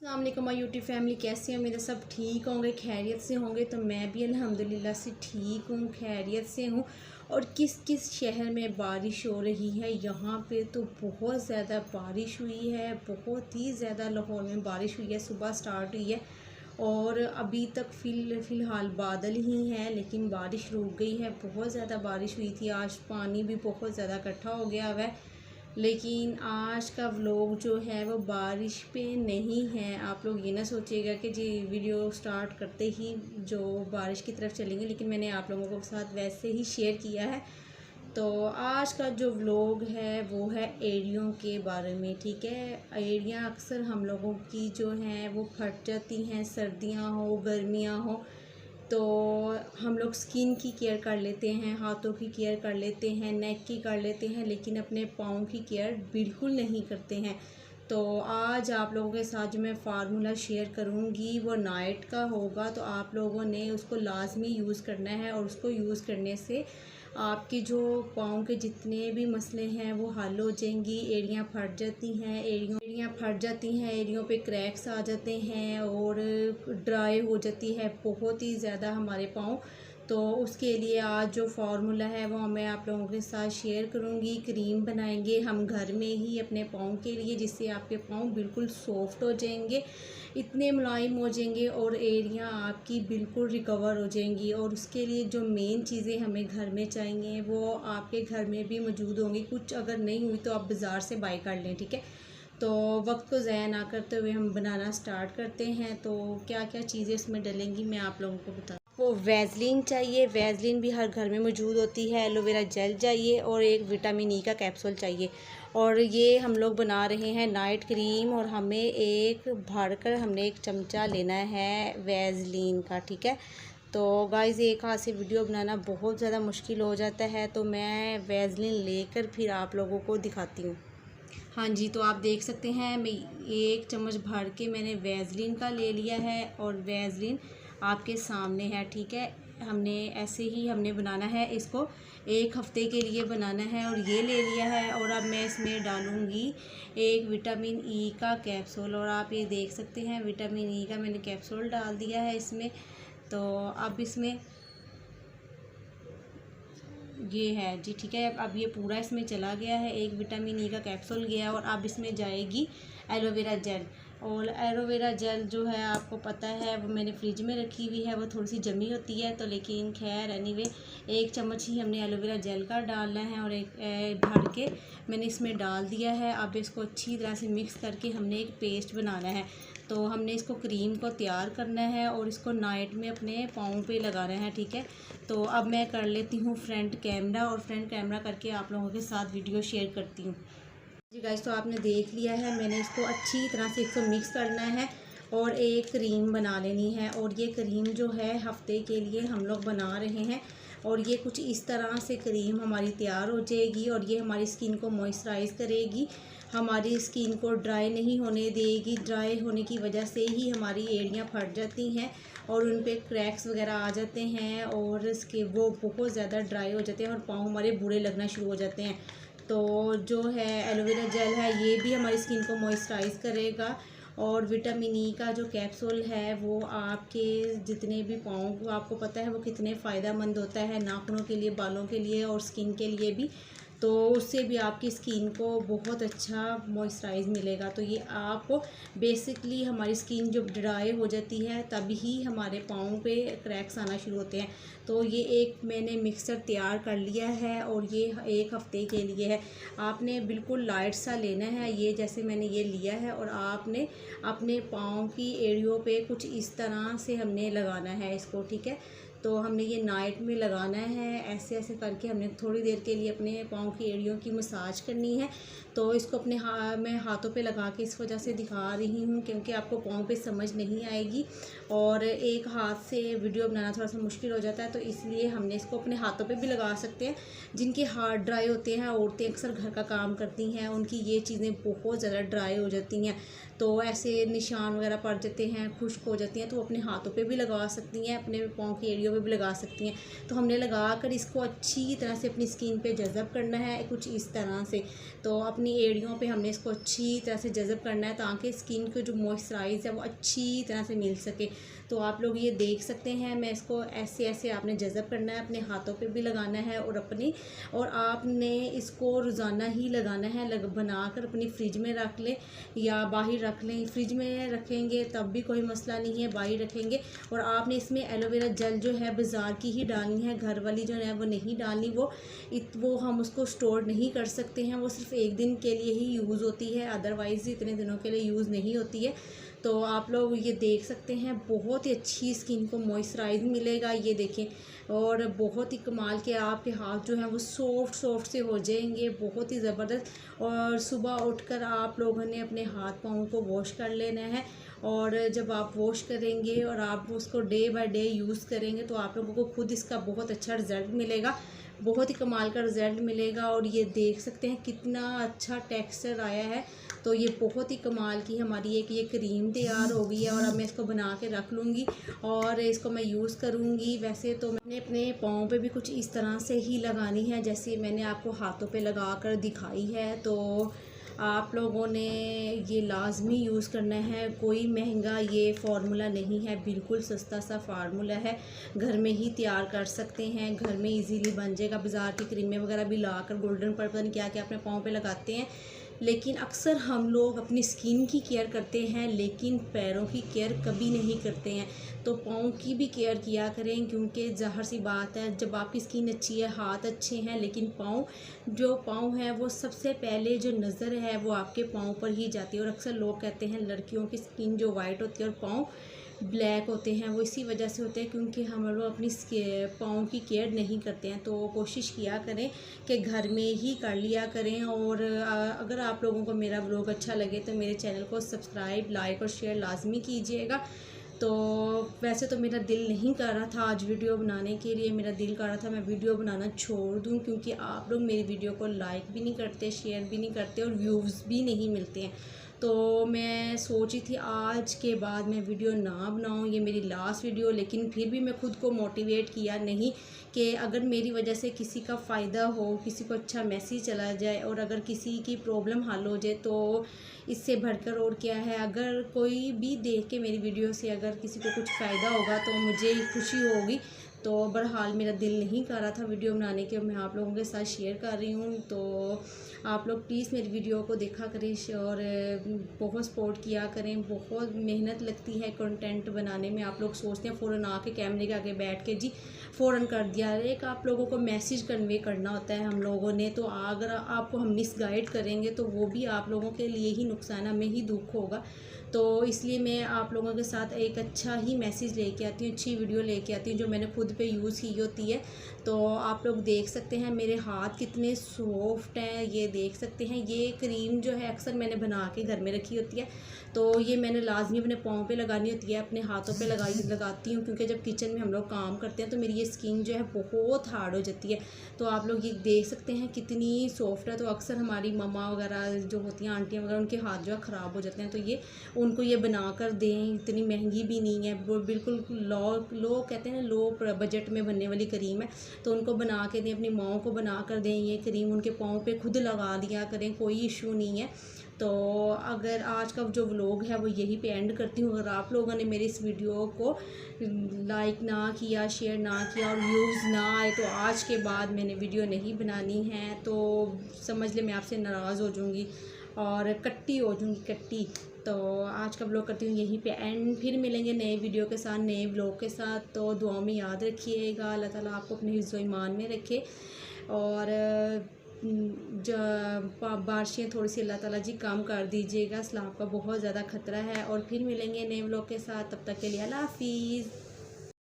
अस्सलाम my YouTube family, कैसे हैं? मेरे सब ठीक होंगे, खैरियत से होंगे। तो मैं भी अल्हम्दुलिल्लाह से ठीक हूँ, खैरियत से हूँ। और किस किस शहर में बारिश हो रही है? यहाँ पे तो बहुत ज़्यादा बारिश हुई है, बहुत ही ज़्यादा लाहौर में बारिश हुई है। सुबह स्टार्ट हुई है और अभी तक फ़िलहाल बादल ही हैं, लेकिन बारिश रुक गई है। बहुत ज़्यादा बारिश हुई थी, आज पानी भी बहुत ज़्यादा इकट्ठा हो गया हुआ है। लेकिन आज का व्लॉग जो है वो बारिश पे नहीं है। आप लोग ये ना सोचिएगा कि जी वीडियो स्टार्ट करते ही जो बारिश की तरफ चलेंगे, लेकिन मैंने आप लोगों के साथ वैसे ही शेयर किया है। तो आज का जो व्लॉग है वो है एड़ियों के बारे में, ठीक है। एड़ियाँ अक्सर हम लोगों की जो हैं वो फट जाती हैं, सर्दियाँ हो गर्मियाँ हो तो हम लोग स्किन की केयर कर लेते हैं, हाथों की केयर कर लेते हैं, नेक की कर लेते हैं, लेकिन अपने पाँव की केयर बिल्कुल नहीं करते हैं। तो आज आप लोगों के साथ जो मैं फार्मूला शेयर करूँगी वो नाइट का होगा, तो आप लोगों ने उसको लाजमी यूज़ करना है। और उसको यूज़ करने से आपके जो पाँव के जितने भी मसले हैं वो हल हो जाएंगी। एड़ियाँ फट जाती हैं, एड़ियाँ फट जाती हैं, एड़ियों पे क्रैक्स आ जाते हैं और ड्राई हो जाती है बहुत ही ज़्यादा हमारे पाँव। तो उसके लिए आज जो फार्मूला है वो मैं आप लोगों के साथ शेयर करूँगी। क्रीम बनाएंगे हम घर में ही अपने पाँव के लिए, जिससे आपके पाँव बिल्कुल सॉफ्ट हो जाएंगे, इतने मुलायम हो जाएंगे और एड़ियाँ आपकी बिल्कुल रिकवर हो जाएंगी। और उसके लिए जो मेन चीज़ें हमें घर में चाहिए वो आपके घर में भी मौजूद होंगी। कुछ अगर नहीं हुई तो आप बाज़ार से बाय कर लें, ठीक है। तो वक्त को ज़ाया ना करते हुए हम बनाना स्टार्ट करते हैं। तो क्या क्या चीज़ें इसमें डलेंगी मैं आप लोगों को बता। वो वैसलीन चाहिए, वैसलीन भी हर घर में मौजूद होती है। एलोवेरा जेल चाहिए और एक विटामिन ई का कैप्सूल चाहिए। और ये हम लोग बना रहे हैं नाइट क्रीम, और हमें एक भरकर हमने एक चमचा लेना है वैसलीन का, ठीक है। तो गाइस एक हाथ से वीडियो बनाना बहुत ज़्यादा मुश्किल हो जाता है, तो मैं वैसलीन लेकर फिर आप लोगों को दिखाती हूँ। हाँ जी, तो आप देख सकते हैं मैं एक चम्मच भर के मैंने वैसलीन का ले लिया है और वैसलीन आपके सामने है, ठीक है। हमने ऐसे ही हमने बनाना है, इसको एक हफ़्ते के लिए बनाना है और ये ले लिया है। और अब मैं इसमें डालूँगी एक विटामिन ई का कैप्सूल, और आप ये देख सकते हैं विटामिन ई का मैंने कैप्सूल डाल दिया है इसमें। तो अब इसमें ये है जी, ठीक है। अब ये पूरा इसमें चला गया है, एक विटामिन ई का कैप्सूल गया। और अब इसमें जाएगी एलोवेरा जेल। और एलोवेरा जेल जो है आपको पता है वो मैंने फ्रिज में रखी हुई है, वो थोड़ी सी जमी होती है, तो लेकिन खैर एनीवे एक चम्मच ही हमने एलोवेरा जेल का डालना है और एक भर के मैंने इसमें डाल दिया है। अब इसको अच्छी तरह से मिक्स करके हमने एक पेस्ट बनाना है। तो हमने इसको क्रीम को तैयार करना है और इसको नाइट में अपने पाँव पे लगाना है, ठीक है। तो अब मैं कर लेती हूँ फ्रंट कैमरा, और फ्रंट कैमरा करके आप लोगों के साथ वीडियो शेयर करती हूँ। जी गाइस, तो आपने देख लिया है, मैंने इसको अच्छी तरह से इसको मिक्स करना है और एक क्रीम बना लेनी है। और ये क्रीम जो है हफ्ते के लिए हम लोग बना रहे हैं, और ये कुछ इस तरह से क्रीम हमारी तैयार हो जाएगी और ये हमारी स्किन को मॉइस्चराइज़ करेगी, हमारी स्किन को ड्राई नहीं होने देगी। ड्राई होने की वजह से ही हमारी एड़ियाँ फट जाती हैं और उन पे क्रैक्स वगैरह आ जाते हैं और इसके वो बहुत ज़्यादा ड्राई हो जाते हैं और पाँव हमारे बुरे लगना शुरू हो जाते हैं। तो जो है एलोवेरा जेल है ये भी हमारी स्किन को मॉइस्चराइज़ करेगा। और विटामिन ई का जो कैप्सूल है वो आपके जितने भी पाँव, आपको पता है वो कितने फ़ायदेमंद होता है नाखूनों के लिए, बालों के लिए और स्किन के लिए भी। तो उससे भी आपकी स्किन को बहुत अच्छा मॉइस्चराइज़ मिलेगा। तो ये आपको बेसिकली हमारी स्किन जब ड्राई हो जाती है तभी हमारे पाँव पे क्रैक्स आना शुरू होते हैं। तो ये एक मैंने मिक्सचर तैयार कर लिया है और ये एक हफ़्ते के लिए है। आपने बिल्कुल लाइट सा लेना है, ये जैसे मैंने ये लिया है, और आपने अपने पाँव की एड़ियों पे कुछ इस तरह से हमने लगाना है इसको, ठीक है। तो हमने ये नाइट में लगाना है, ऐसे ऐसे करके हमने थोड़ी देर के लिए अपने पाँव की एड़ियों की मसाज करनी है। तो इसको अपने मैं हाथों पे लगा के इस वजह से दिखा रही हूँ क्योंकि आपको पाँव पे समझ नहीं आएगी और एक हाथ से वीडियो बनाना थोड़ा सा मुश्किल हो जाता है, तो इसलिए हमने इसको अपने हाथों पे भी लगा सकते हैं। जिनके हाथ ड्राई होते हैं, औरतें अक्सर घर का काम करती हैं, उनकी ये चीज़ें बहुत ज़्यादा ड्राई हो जाती हैं, तो ऐसे निशान वगैरह पड़ जाते हैं, खुश्क हो जाती हैं, तो अपने हाथों पे भी लगा सकती हैं, अपने पाँव की एड़ियों हुए भी लगा सकती हैं। तो हमने लगा कर इसको अच्छी तरह से अपनी स्किन पे जज़ब करना है, कुछ इस तरह से। तो अपनी एड़ियों पे हमने इसको अच्छी तरह से जज़ब करना है ताकि स्किन को जो मॉइस्चराइज़ है वो अच्छी तरह से मिल सके। तो आप लोग ये देख सकते हैं, मैं इसको ऐसे ऐसे आपने जज़ब करना है, अपने हाथों पे भी लगाना है और आपने इसको रोज़ाना ही लगाना है। बनाकर अपनी फ्रिज में रख लें या बाहर रख लें। फ्रिज में रखेंगे तब भी कोई मसला नहीं है, बाहर रखेंगे। और आपने इसमें एलोवेरा जेल जो है बाज़ार की ही डालनी है, घर वाली जो है वो नहीं डालनी। वो हम उसको स्टोर नहीं कर सकते हैं, वो सिर्फ एक दिन के लिए ही यूज़ होती है, अदरवाइज़ इतने दिनों के लिए यूज़ नहीं होती है। तो आप लोग ये देख सकते हैं, बहुत ही अच्छी स्किन को मॉइस्चराइज मिलेगा, ये देखें। और बहुत ही कमाल के आपके हाथ जो हैं वो सॉफ्ट सॉफ्ट से हो जाएंगे, बहुत ही ज़बरदस्त। और सुबह उठकर आप लोगों ने अपने हाथ पाँव को वॉश कर लेना है। और जब आप वॉश करेंगे और आप उसको डे बाय डे यूज़ करेंगे तो आप लोगों को खुद इसका बहुत अच्छा रिज़ल्ट मिलेगा, बहुत ही कमाल का रिज़ल्ट मिलेगा। और ये देख सकते हैं कितना अच्छा टेक्सचर आया है। तो ये बहुत ही कमाल की हमारी ये क्रीम तैयार हो गई है। और अब मैं इसको बना के रख लूँगी और इसको मैं यूज़ करूँगी। वैसे तो मैंने अपने पाँव पे भी कुछ इस तरह से ही लगानी है जैसे मैंने आपको हाथों पे लगा कर दिखाई है। तो आप लोगों ने ये लाजमी यूज़ करना है। कोई महंगा ये फार्मूला नहीं है, बिल्कुल सस्ता सा फार्मूला है, घर में ही तैयार कर सकते हैं, घर में इजीली बन जाएगा। बाज़ार की क्रीमें वगैरह भी लाकर गोल्डन पर पता नहीं क्या क्या अपने पाँव पे लगाते हैं। लेकिन अक्सर हम लोग अपनी स्किन की केयर करते हैं लेकिन पैरों की केयर कभी नहीं करते हैं। तो पाँव की भी केयर किया करें, क्योंकि ज़ाहिर सी बात है जब आपकी स्किन अच्छी है, हाथ अच्छे हैं, लेकिन पाँव है वो सबसे पहले जो नज़र है वो आपके पाँव पर ही जाती है। और अक्सर लोग कहते हैं लड़कियों की स्किन जो वाइट होती है और पाँव ब्लैक होते हैं, वो इसी वजह से होते हैं क्योंकि हम लोग अपनी पाँव की केयर नहीं करते हैं। तो कोशिश किया करें कि घर में ही कर लिया करें। और अगर आप लोगों को मेरा व्लॉग अच्छा लगे तो मेरे चैनल को सब्सक्राइब, लाइक और शेयर लाजमी कीजिएगा। तो वैसे तो मेरा दिल नहीं कर रहा था आज वीडियो बनाने के लिए, मेरा दिल कर रहा था मैं वीडियो बनाना छोड़ दूं, क्योंकि आप लोग मेरी वीडियो को लाइक भी नहीं करते, शेयर भी नहीं करते और व्यूज़ भी नहीं मिलते हैं। तो मैं सोची थी आज के बाद मैं वीडियो ना बनाऊं, ये मेरी लास्ट वीडियो। लेकिन फिर भी मैं खुद को मोटिवेट किया नहीं कि अगर मेरी वजह से किसी का फ़ायदा हो, किसी को अच्छा मैसेज चला जाए और अगर किसी की प्रॉब्लम हल हो जाए तो इससे बढ़कर और क्या है। अगर कोई भी देख के मेरी वीडियो से अगर किसी को कुछ फ़ायदा होगा तो मुझे खुशी होगी। तो बहरहाल मेरा दिल नहीं कर रहा था वीडियो बनाने के, मैं आप लोगों के साथ शेयर कर रही हूँ। तो आप लोग प्लीज़ मेरी वीडियो को देखा करें और बहुत सपोर्ट किया करें। बहुत मेहनत लगती है कंटेंट बनाने में। आप लोग सोचते हैं फ़ौरन आके कैमरे के आगे बैठ के जी फ़ौरन कर दिया, एक आप लोगों को मैसेज कन्वे करना होता है हम लोगों ने। तो अगर आपको हम मिसगाइड करेंगे तो वो भी आप लोगों के लिए ही नुकसान, हमें ही दुख होगा। तो इसलिए मैं आप लोगों के साथ एक अच्छा ही मैसेज लेके आती हूँ, अच्छी वीडियो लेके आती हूँ जो मैंने खुद पे यूज़ की होती है। तो आप लोग देख सकते हैं मेरे हाथ कितने सॉफ्ट हैं, ये देख सकते हैं। ये क्रीम जो है अक्सर मैंने बना के घर में रखी होती है, तो ये मैंने लाजमी अपने पाँव पे लगानी होती है, अपने हाथों पे लगाती हूँ, क्योंकि जब किचन में हम लोग काम करते हैं तो मेरी ये स्किन जो है बहुत हार्ड हो जाती है। तो आप लोग ये देख सकते हैं कितनी सॉफ्ट है। तो अक्सर हमारी मम्मा वगैरह जो होती हैं, आंटियाँ वगैरह, उनके हाथ जो है ख़राब हो जाते हैं, तो ये उनको ये बना कर दें। इतनी महंगी भी नहीं है, वो बिल्कुल लो कहते हैं ना, लो बजट में बनने वाली क्रीम है। तो उनको बना के दें, अपनी माँ को बना कर दें ये क्रीम, उनके पाँव पे खुद लगा दिया करें, कोई इशू नहीं है। तो अगर आज का जो व्लॉग है वो यहीं पे एंड करती हूँ। अगर आप लोगों ने मेरी इस वीडियो को लाइक ना किया, शेयर ना किया और व्यूज़ ना आए तो आज के बाद मैंने वीडियो नहीं बनानी है, तो समझ ले मैं आपसे नाराज़ हो जाऊँगी और कट्टी हो जाऊँगी, कट्टी। तो आज का व्लॉग करती हूँ यहीं पे एंड, फिर मिलेंगे नए वीडियो के साथ, नए व्लॉग के साथ। तो दुआ में याद रखिएगा, अल्लाह ताला आपको अपने हिफ्ज़ व ईमान में रखे। और बारिशें थोड़ी सी अल्लाह ताला जी कम कर दीजिएगा, सैलाब का बहुत ज़्यादा ख़तरा है। और फिर मिलेंगे नए व्लॉग के साथ, तब तक के लिए अल्लाह हाफिज़।